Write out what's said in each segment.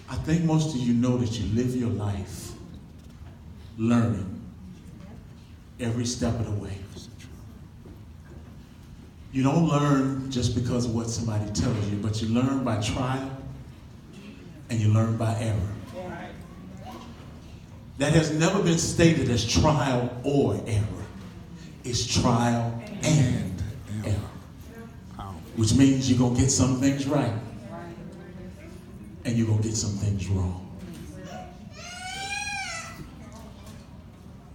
I think most of you know that you live your life learning every step of the way. You don't learn just because of what somebody tells you, but you learn by trial and you learn by error. That has never been stated as trial or error. It's trial and error. Which means you're going to get some things right and you're going to get some things wrong.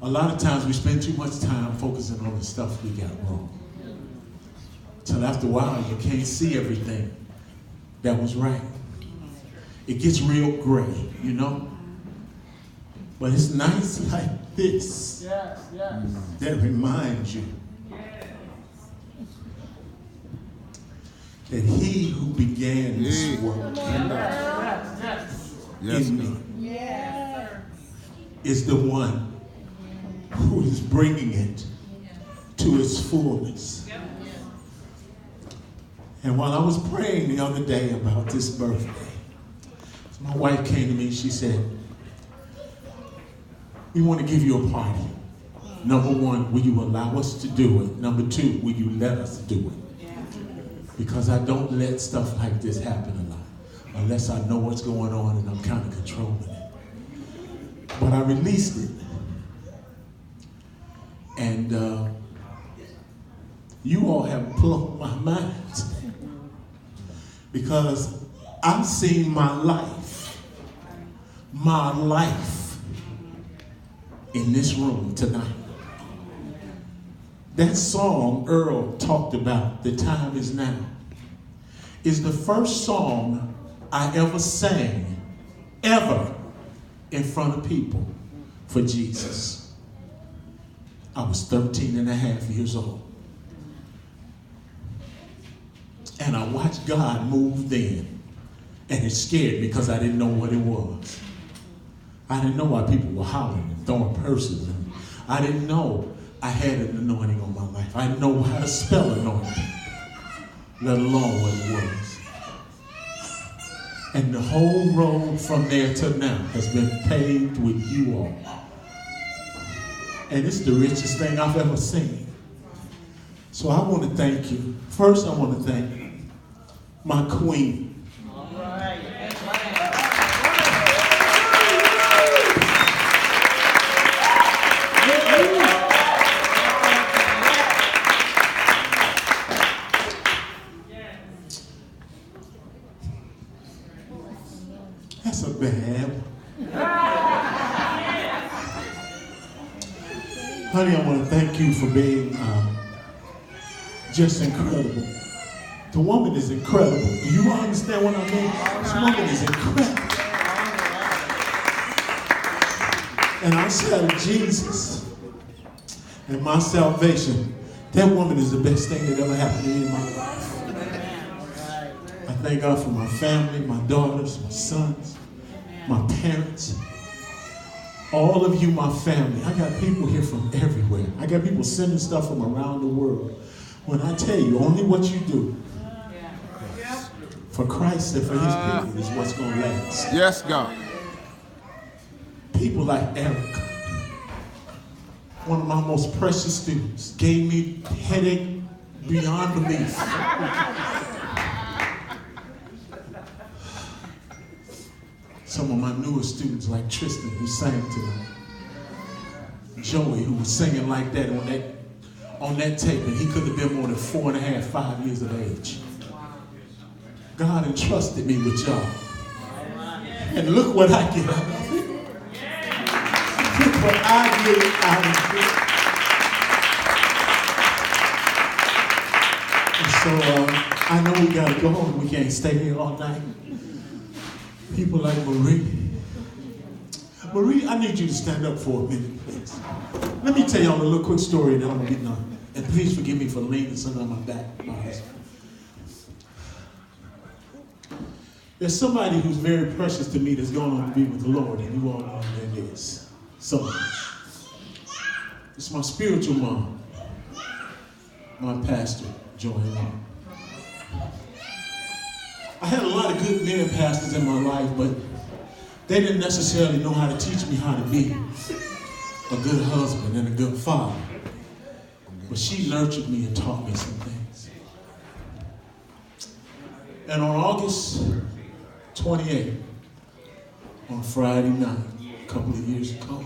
A lot of times we spend too much time focusing on the stuff we got wrong. Till after a while you can't see everything that was right. It gets real gray, you know? But it's nights like this that reminds you that he who began this work in me is the one who is bringing it to its fullness. And while I was praying the other day about this birthday, my wife came to me and she said, we want to give you a party. Number one, will you allow us to do it? Number two, will you let us do it? Because I don't let stuff like this happen a lot, unless I know what's going on and I'm kind of controlling it. But I released it. And you all have blown my mind. Because I've seen my life in this room tonight. That song Earl talked about, The Time Is Now, is the first song I ever sang, ever, in front of people for Jesus. I was 13 and a half years old. And I watched God move then. And it scared me because I didn't know what it was. I didn't know why people were hollering and throwing purses. And I didn't know I had an anointing on my life. I didn't know how to spell anointing, let alone what it was. And the whole road from there to now has been paved with you all. And it's the richest thing I've ever seen. So I want to thank you. First, I want to thank my queen. All right. That's a bad one. Honey, I want to thank you for being just incredible. The woman is incredible. Do you understand what I mean? This woman is incredible. And outside of Jesus and my salvation, that woman is the best thing that ever happened to me in my life. I thank God for my family, my daughters, my sons, my parents. All of you, my family. I got people here from everywhere. I got people sending stuff from around the world. When I tell you, only what you do for Christ and for his people is what's going to last. Yes, God. People like Erica, one of my most precious students, gave me headache beyond belief. Some of my newer students like Tristan, who sang tonight. Joey, who was singing like that on that tape, and he could have been more than 4.5, 5 years of age. God entrusted me with y'all. And look what I get out of it. Look what I get out of it. And so I know we got to go home. We can't stay here all night. People like Marie. Marie, I need you to stand up for a minute, please. Let me tell y'all a little quick story and then I'm going to be done. And please forgive me for leaning something on my back. There's somebody who's very precious to me that's going on to be with the Lord, and you all know who that is. Someone. It's my spiritual mom, my pastor, Joanne. I had a lot of good men pastors in my life, but They didn't necessarily know how to teach me how to be a good husband and a good father. But she nurtured me and taught me some things. And on August 28th, on Friday night, a couple of years ago,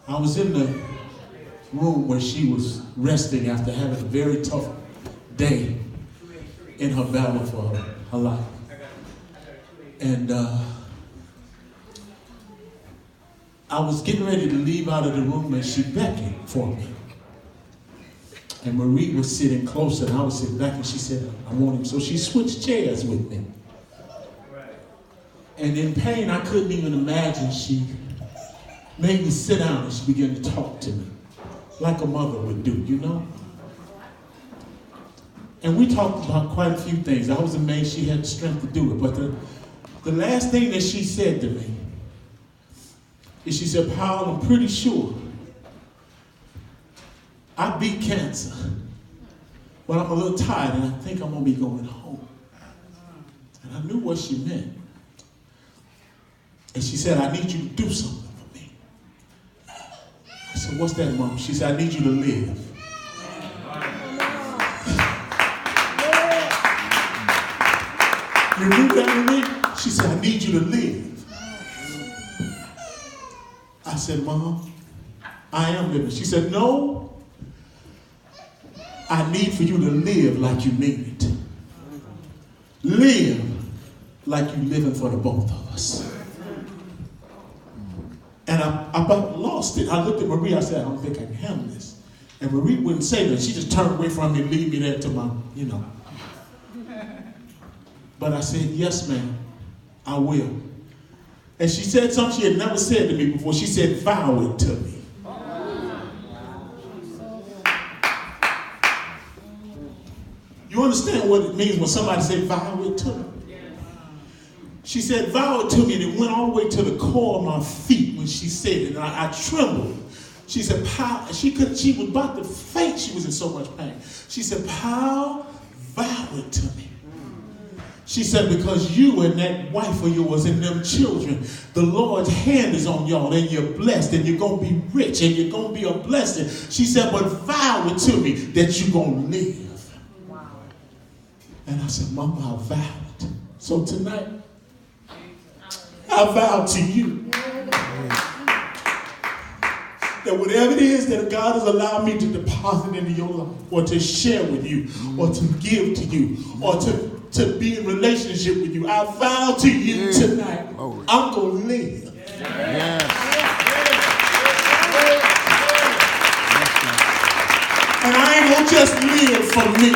I was in the room where she was resting after having a very tough day in her battle for her life. And I was getting ready to leave out of the room and she beckoned for me. And Marie was sitting closer and I was sitting back and she said, I want him. So she switched chairs with me. And in pain, I couldn't even imagine. She made me sit down and she began to talk to me like a mother would do, you know? And we talked about quite a few things. I was amazed she had the strength to do it. But the last thing that she said to me is she said, Powell, I'm pretty sure I beat cancer, but I'm a little tired and I think I'm going to be going home. And I knew what she meant. And she said, I need you to do something for me. I said, what's that, Mom? She said, I need you to live. You knew that with me? She said, I need you to live. I said, Mom, I am living. She said, no, I need for you to live like you mean it. Live like you're living for the both of us. And I about lost it. I looked at Marie, I said, I don't think I can handle this. And Marie wouldn't say that. She just turned away from me and leave me there to my, you know. But I said, yes, ma'am, I will. And she said something she had never said to me before. She said, vow it to me. You understand what it means when somebody say, vow it to me? She said, vow it to me, and it went all the way to the core of my feet when she said it, and I trembled. She said, Powell, she was about to faint. She was in so much pain. She said, Powell, vow it to me. She said, because you and that wife of yours and them children, the Lord's hand is on y'all, and you're blessed, and you're going to be rich, and you're going to be a blessing. She said, but vow it to me that you're going to live. And I said, Mama, I vowed. So tonight, I vow to you that whatever it is that God has allowed me to deposit into your life, or to share with you, or to give to you, or to be in relationship with you, I vow to you tonight, I'm going to live. And I ain't going to just live for me.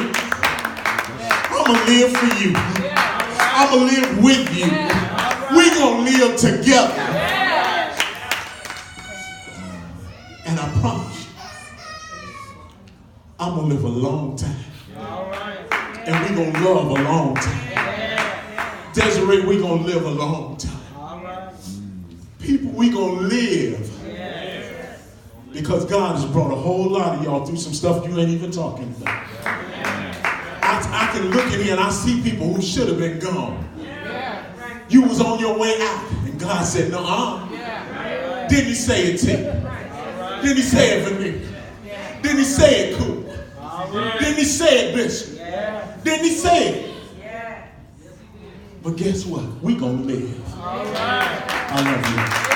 I'm going to live for you. I'm going to live with you. We're going to live together. And I promise you, I'm going to live a long time. And we're going to love a long time. Desiree, we're going to live a long time. People, we're going to live. Because God has brought a whole lot of y'all through some stuff you ain't even talking about. I can look in here and I see people who should have been gone. You was on your way out. And God said, no, Didn't he say it to you? Didn't he say it for me? Didn't he say it, Cool? Didn't he say it, Bishop? Didn't he say it? But guess what? We gonna live. I love you.